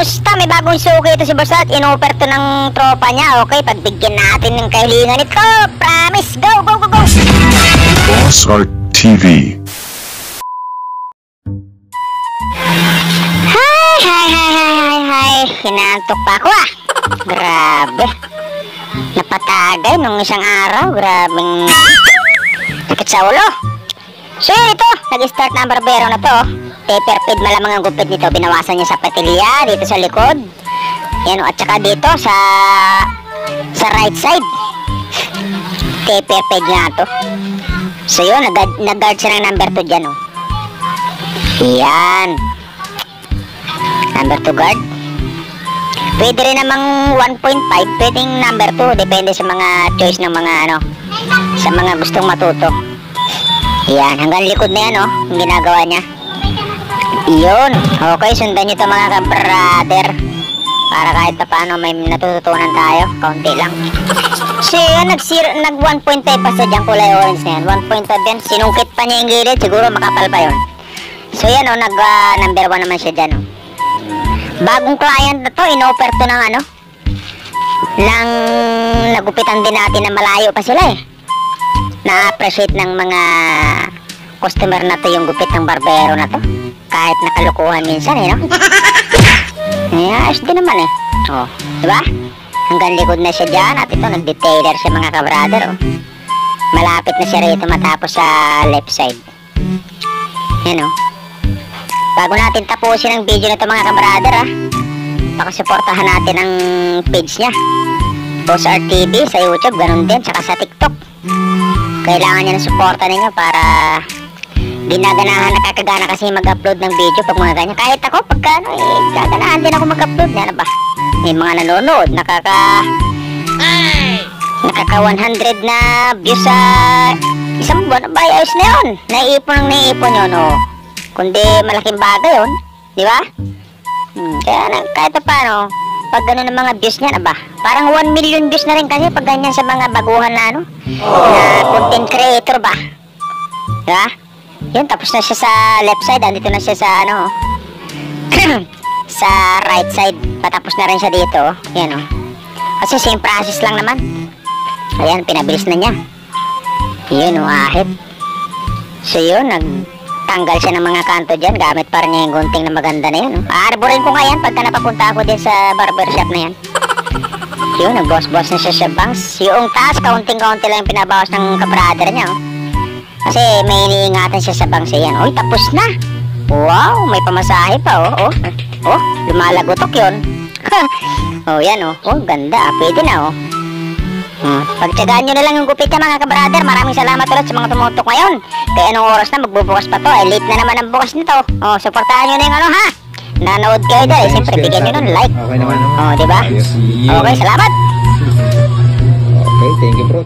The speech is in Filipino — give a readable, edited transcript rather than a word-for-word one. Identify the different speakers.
Speaker 1: kamusta? May bagong suki ito si Boss at in-offer to ng tropa niya. Okay, pagbigyan natin ng kahilingan ito. Promise, go, go, go, go!
Speaker 2: Boss Art TV.
Speaker 1: Hi. Hinantok pa ako ah. Grabe. Napatagay nung isang araw. Grabeng sakit sa ulo. So yun ito, nag-start na ang barbero na to. Taper fade malamang ang gupit nito. Binawasan niya sa patilya, dito sa likod. Yan o, at saka dito sa right side. Taper fade nga to. So yun, nag-guard siya ng number 2 dyan o. Yan. Number 2 guard. Pwede rin namang 1.5, pwedeng number 2. Depende sa mga choice ng mga sa mga gustong matuto. Yan, hanggang likod na yan yung ginagawa niya. Yun. Okay, sundan nyo ito mga ka-brother. Para kahit pa paano may natututunan tayo. Kaunti lang. So yun, nag 1.5 pa sa dyan, kulay orange na yan. 1.5 yan. Sinungkit pa niya yung gilid. Siguro makapal pa yun. So yan number 1 naman siya dyan Bagong client na to, in-offer to ng ng nagupitan din natin na malayo pa sila Na-appreciate ng mga customer na to yung gupit ng barbero na to. Kahit nakalukuhan minsan ayos din naman diba? Hanggang likod na siya dyan at ito nag-detailer siya mga ka-brother Malapit na siya rito matapos sa left side. Yan Bago natin tapusin ang video na ito mga ka-brother pakasuportahan natin ang page niya Boss Art TV sa YouTube, ganun din, saka sa TikTok. Kailangan niya ng suporta ninyo para ginaganahan, nakakagana kasi mag-upload ng video pag mga ganyan. Kahit ako pagka gaganahan din ako mag-upload ba? May mga nanonood, nakaka 100 na views sa isang buwan. Ayos na yun, naiipon yun kundi malaking bagay yun, di ba? Kaya kahit paano, pag gano'n ng mga views niya parang 1 million views na rin kasi pag ganyan sa mga baguhan na na content creator ba? Di ba? Yun, tapos na siya sa left side, andito na siya sa sa right side, patapos na rin siya dito yan kasi same process lang naman. Ayan, pinabilis na niya. Yun ahit. So yun, tanggal siya ng mga kanto dyan, gamit pa rin niya yung gunting na maganda na yan Aarborin ko nga yan pagka napapunta ako din sa barbershop na yan. Yun, nag-boss-boss na siya sa bangs. Yung taas, kaunting-kaunti lang yung pinabawas ng kabrader niya kasi may iniingatan siya sa bangs yan. Uy, tapos na. Wow, may pamasahe pa lumalagotok yun. Yan ganda pwede na pagtsagaan nyo na lang yung gupit niya mga ka-brother. Maraming salamat ulit sa mga tumutok ngayon. Kaya anong oras na magbubukas pa to late na naman ang bukas nito. Supportahan nyo na yung nanood kayo dyan siyempre bigyan nyo nun like.
Speaker 3: Okay naman
Speaker 1: diba? Okay, salamat.
Speaker 3: Okay, thank you bro.